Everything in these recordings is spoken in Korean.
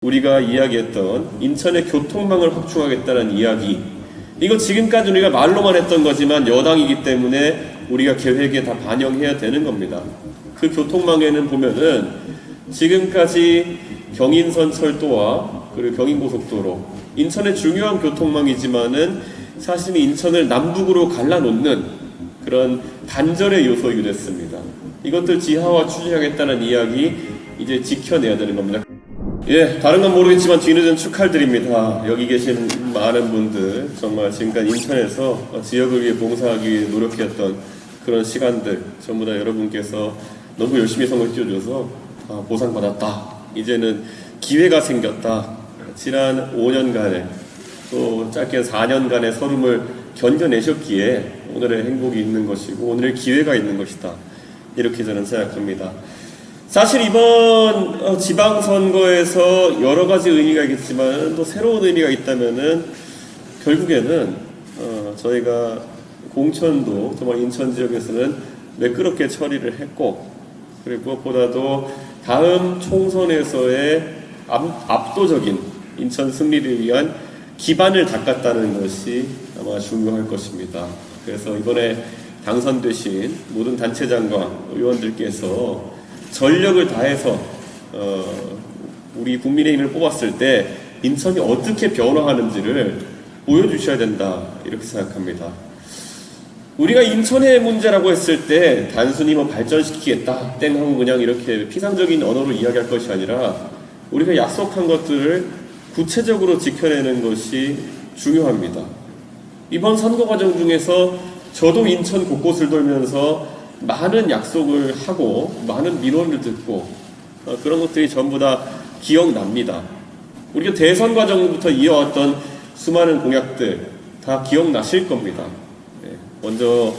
우리가 이야기했던 인천의 교통망을 확충하겠다는 이야기, 이거 지금까지 우리가 말로만 했던 거지만 여당이기 때문에 우리가 계획에 다 반영해야 되는 겁니다. 그 교통망에는 보면은 지금까지 경인선 철도와 그리고 경인고속도로, 인천의 중요한 교통망이지만은 사실 인천을 남북으로 갈라놓는 그런 단절의 요소이기도 했습니다. 이것들 지하화 추진하겠다는 이야기 이제 지켜내야 되는 겁니다. 예, 다른 건 모르겠지만 뒤늦은 축하드립니다. 여기 계신 많은 분들 정말 지금까지 인천에서 지역을 위해 봉사하기 위해 노력했던 그런 시간들 전부 다 여러분께서 너무 열심히 선을 띄워줘서 보상받았다, 이제는 기회가 생겼다, 지난 5년간의 또 짧게 4년간의 서름을 견뎌내셨기에 오늘의 행복이 있는 것이고 오늘의 기회가 있는 것이다, 이렇게 저는 생각합니다. 사실 이번 지방선거에서 여러 가지 의미가 있겠지만 또 새로운 의미가 있다면은 결국에는 저희가 공천도 정말 인천 지역에서는 매끄럽게 처리를 했고, 그리고 무엇보다도 다음 총선에서의 압도적인 인천 승리를 위한 기반을 닦았다는 것이 아마 중요할 것입니다. 그래서 이번에 당선되신 모든 단체장과 의원들께서 전력을 다해서 우리 국민의힘을 뽑았을 때 인천이 어떻게 변화하는지를 보여주셔야 된다, 이렇게 생각합니다. 우리가 인천의 문제라고 했을 때 단순히 발전시키겠다 땡 하고 그냥 이렇게 피상적인 언어로 이야기할 것이 아니라 우리가 약속한 것들을 구체적으로 지켜내는 것이 중요합니다. 이번 선거 과정 중에서 저도 인천 곳곳을 돌면서 많은 약속을 하고 많은 민원을 듣고 그런 것들이 전부 다 기억납니다. 우리가 대선 과정부터 이어왔던 수많은 공약들 다 기억나실 겁니다. 먼저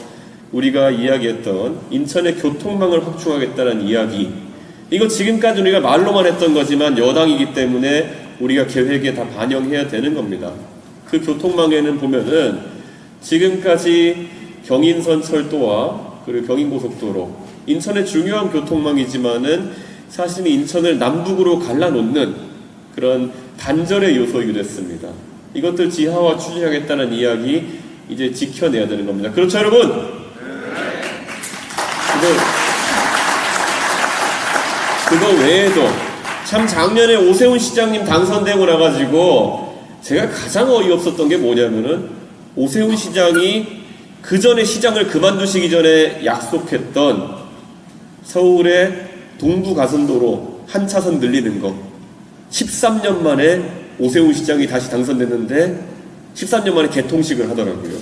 우리가 이야기했던 인천의 교통망을 확충하겠다는 이야기, 이거 지금까지 우리가 말로만 했던 거지만 여당이기 때문에 우리가 계획에 다 반영해야 되는 겁니다. 그 교통망에는 보면은 지금까지 경인선 철도와 그리고 경인고속도로, 인천의 중요한 교통망이지만은 사실 인천을 남북으로 갈라놓는 그런 단절의 요소이기도 했습니다. 이것들 지하화 추진하겠다는 이야기 이제 지켜내야 되는 겁니다. 그렇죠, 여러분? 그거 외에도 참 작년에 오세훈 시장님 당선되고 나가지고 제가 가장 어이없었던 게 뭐냐면은 오세훈 시장이 그 전에 시장을 그만두시기 전에 약속했던 서울의 동부 가선도로 한 차선 늘리는 거, 13년 만에 오세훈 시장이 다시 당선됐는데 13년 만에 개통식을 하더라고요.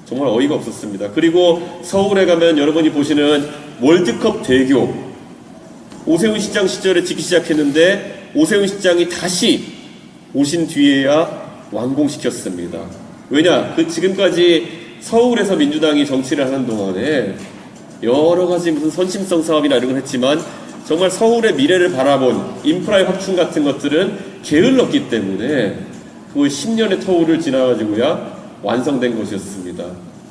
정말 어이가 없었습니다. 그리고 서울에 가면 여러분이 보시는 월드컵 대교, 오세훈 시장 시절에 짓기 시작했는데 오세훈 시장이 다시 오신 뒤에야 완공시켰습니다. 왜냐? 지금까지 서울에서 민주당이 정치를 하는 동안에 여러 가지 무슨 선심성 사업이나 이런 걸 했지만 정말 서울의 미래를 바라본 인프라의 확충 같은 것들은 게을렀기 때문에 그 10년의 터울을 지나가지고야 완성된 것이었습니다.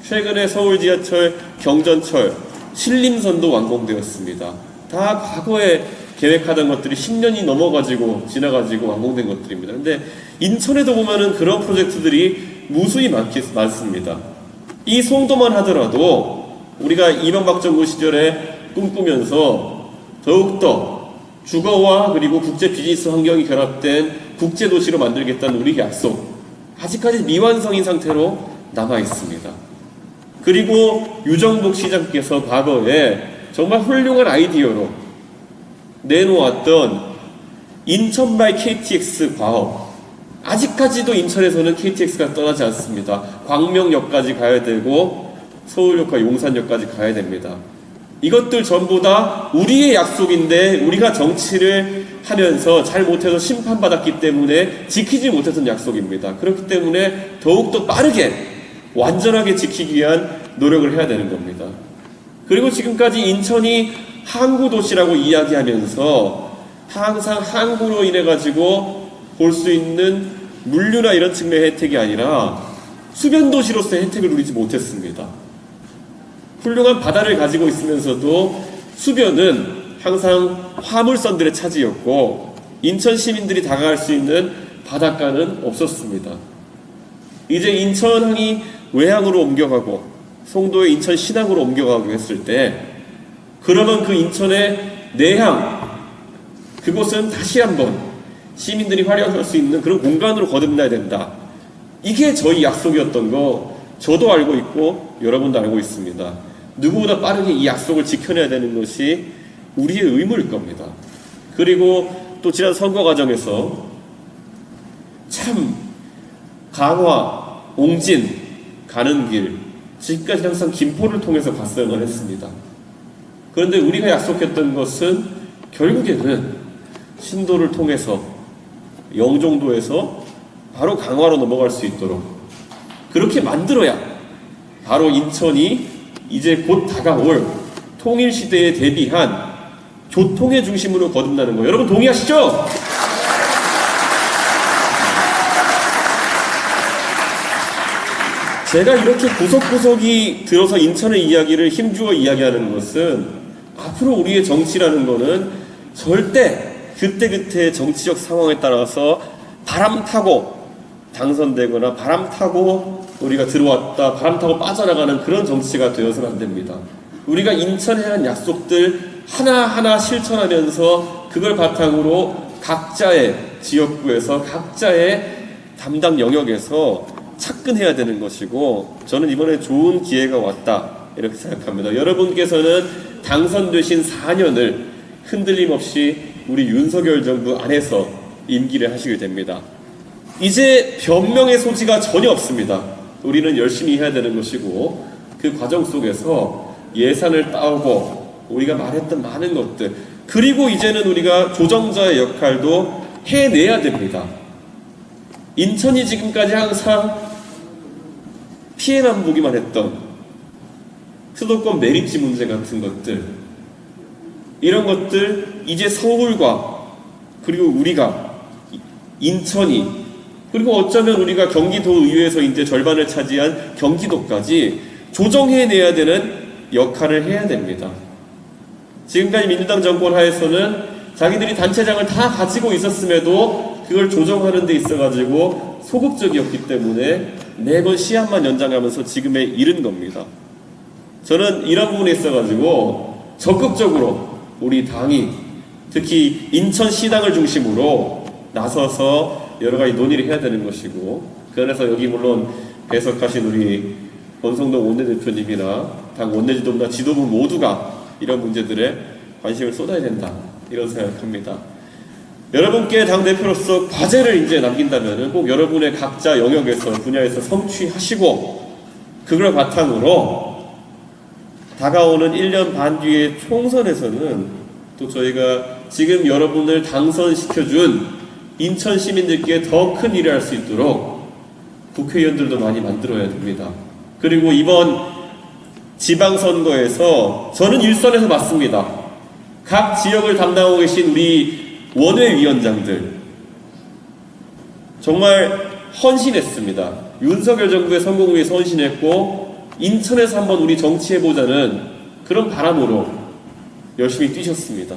최근에 서울 지하철, 경전철, 신림선도 완공되었습니다. 다 과거에 계획하던 것들이 10년이 넘어가지고 지나가지고 완공된 것들입니다. 근데 인천에도 보면은 그런 프로젝트들이 무수히 많습니다. 이 송도만 하더라도 우리가 이명박 정부 시절에 꿈꾸면서 더욱더 주거와 그리고 국제 비즈니스 환경이 결합된 국제도시로 만들겠다는 우리 약속, 아직까지 미완성인 상태로 남아 있습니다. 그리고 유정복 시장께서 과거에 정말 훌륭한 아이디어로 내놓았던 인천발 KTX 과업, 아직까지도 인천에서는 KTX가 떠나지 않습니다. 광명역까지 가야 되고 서울역과 용산역까지 가야 됩니다. 이것들 전부 다 우리의 약속인데 우리가 정치를 하면서 잘 못해서 심판받았기 때문에 지키지 못했던 약속입니다. 그렇기 때문에 더욱더 빠르게 완전하게 지키기 위한 노력을 해야 되는 겁니다. 그리고 지금까지 인천이 항구도시라고 이야기하면서 항상 항구로 인해 가지고 볼 수 있는 물류나 이런 측면의 혜택이 아니라 수변도시로서의 혜택을 누리지 못했습니다. 훌륭한 바다를 가지고 있으면서도 수변은 항상 화물선들의 차지였고 인천 시민들이 다가갈 수 있는 바닷가는 없었습니다. 이제 인천항이 외항으로 옮겨가고 송도의 인천 신항으로 옮겨가고 했을 때, 그러면 그 인천의 내항, 그곳은 다시 한번 시민들이 활용할 수 있는 그런 공간으로 거듭나야 된다. 이게 저희 약속이었던 거 저도 알고 있고 여러분도 알고 있습니다. 누구보다 빠르게 이 약속을 지켜내야 되는 것이 우리의 의무일 겁니다. 그리고 또 지난 선거 과정에서 참 강화, 옹진 가는 길, 지금까지 항상 김포를 통해서 갔어야만 했습니다. 그런데 우리가 약속했던 것은 결국에는 신도를 통해서 영종도에서 바로 강화로 넘어갈 수 있도록 그렇게 만들어야 바로 인천이 이제 곧 다가올 통일시대에 대비한 교통의 중심으로 거듭나는 거예요. 여러분 동의하시죠? 제가 이렇게 구석구석이 들어서 인천의 이야기를 힘주어 이야기하는 것은 앞으로 우리의 정치라는 거는 절대 그때그때 정치적 상황에 따라서 바람 타고 당선되거나 바람 타고 우리가 들어왔다 바람 타고 빠져나가는 그런 정치가 되어서는 안 됩니다. 우리가 인천에 한 약속들 하나하나 실천하면서 그걸 바탕으로 각자의 지역구에서 각자의 담당 영역에서 착근해야 되는 것이고, 저는 이번에 좋은 기회가 왔다 이렇게 생각합니다. 여러분께서는 당선되신 4년을 흔들림 없이 우리 윤석열 정부 안에서 임기를 하시게 됩니다. 이제 변명의 소지가 전혀 없습니다. 우리는 열심히 해야 되는 것이고, 그 과정 속에서 예산을 따오고 우리가 말했던 많은 것들, 그리고 이제는 우리가 조정자의 역할도 해내야 됩니다. 인천이 지금까지 항상 피해만 보기만 했던 수도권 메리츠 문제 같은 것들, 이런 것들 이제 서울과 그리고 우리가 인천이, 그리고 어쩌면 우리가 경기도의회에서 이제 절반을 차지한 경기도까지 조정해내야 되는 역할을 해야 됩니다. 지금까지 민주당 정권 하에서는 자기들이 단체장을 다 가지고 있었음에도 그걸 조정하는 데 있어가지고 소극적이었기 때문에 매번 시한만 연장하면서 지금에 이른 겁니다. 저는 이런 부분에 있어가지고 적극적으로 우리 당이 특히 인천시당을 중심으로 나서서 여러 가지 논의를 해야 되는 것이고, 그래서 여기 물론 배석하신 우리 권성동 원내대표님이나 당 원내지도부나 지도부 모두가 이런 문제들에 관심을 쏟아야 된다 이런 생각합니다. 여러분께 당대표로서 과제를 이제 남긴다면 꼭 여러분의 각자 영역에서 분야에서 성취하시고, 그걸 바탕으로 다가오는 1년 반 뒤의 총선에서는 또 저희가 지금 여러분을 당선시켜준 인천 시민들께 더 큰 일을 할 수 있도록 국회의원들도 많이 만들어야 됩니다. 그리고 이번 지방선거에서 저는 일선에서 맞습니다. 각 지역을 담당하고 계신 우리 원외위원장들 정말 헌신했습니다. 윤석열 정부의 성공을 위해서 헌신했고, 인천에서 한번 우리 정치해보자는 그런 바람으로 열심히 뛰셨습니다.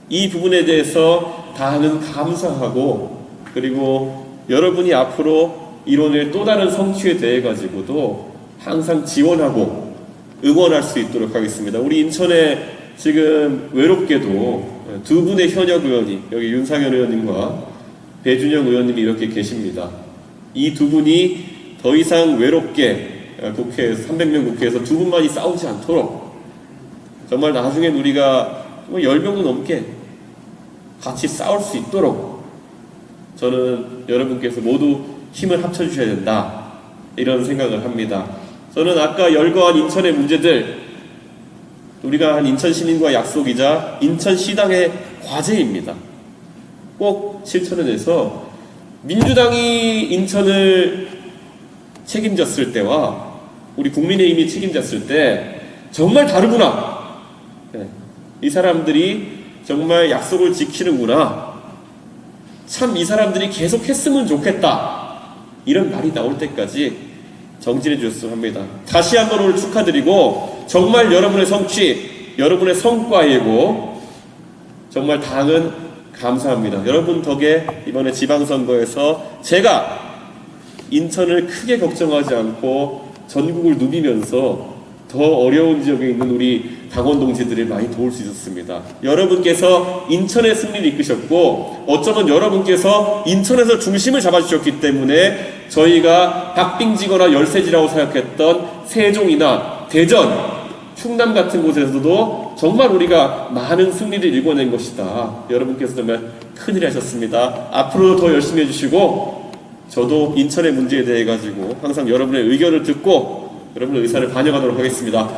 이 부분에 대해서 당은 감사하고, 그리고 여러분이 앞으로 이뤄낼 또 다른 성취에 대해 가지고도 항상 지원하고 응원할 수 있도록 하겠습니다. 우리 인천에 지금 외롭게도 두 분의 현역 의원이, 여기 윤상현 의원님과 배준영 의원님이 이렇게 계십니다. 이 두 분이 더 이상 외롭게 국회에서, 300명 국회에서 두 분만이 싸우지 않도록 정말 나중엔 우리가 10명도 넘게 같이 싸울 수 있도록 저는 여러분께서 모두 힘을 합쳐주셔야 된다 이런 생각을 합니다. 저는 아까 열거한 인천의 문제들, 우리가 한 인천 시민과 약속이자 인천시당의 과제입니다. 꼭 실천해내서 민주당이 인천을 책임졌을 때와 우리 국민의힘이 책임졌을 때 정말 다르구나. 이 사람들이 정말 약속을 지키는구나. 참 이 사람들이 계속 했으면 좋겠다. 이런 말이 나올 때까지 정진해 주셨으면 합니다. 다시 한번 오늘 축하드리고, 정말 여러분의 성취, 여러분의 성과이고, 정말 당은 감사합니다. 여러분 덕에 이번에 지방선거에서 제가 인천을 크게 걱정하지 않고 전국을 누비면서 더 어려운 지역에 있는 우리 당원 동지들을 많이 도울 수 있었습니다. 여러분께서 인천의 승리를 이끄셨고 어쩌면 여러분께서 인천에서 중심을 잡아주셨기 때문에 저희가 박빙지거나 열세지라고 생각했던 세종이나 대전, 충남 같은 곳에서도 정말 우리가 많은 승리를 일궈낸 것이다. 여러분께서 정말 큰일 하셨습니다. 앞으로도 더 열심히 해주시고 저도 인천의 문제에 대해 가지고 항상 여러분의 의견을 듣고 여러분의 의사를 반영하도록 하겠습니다.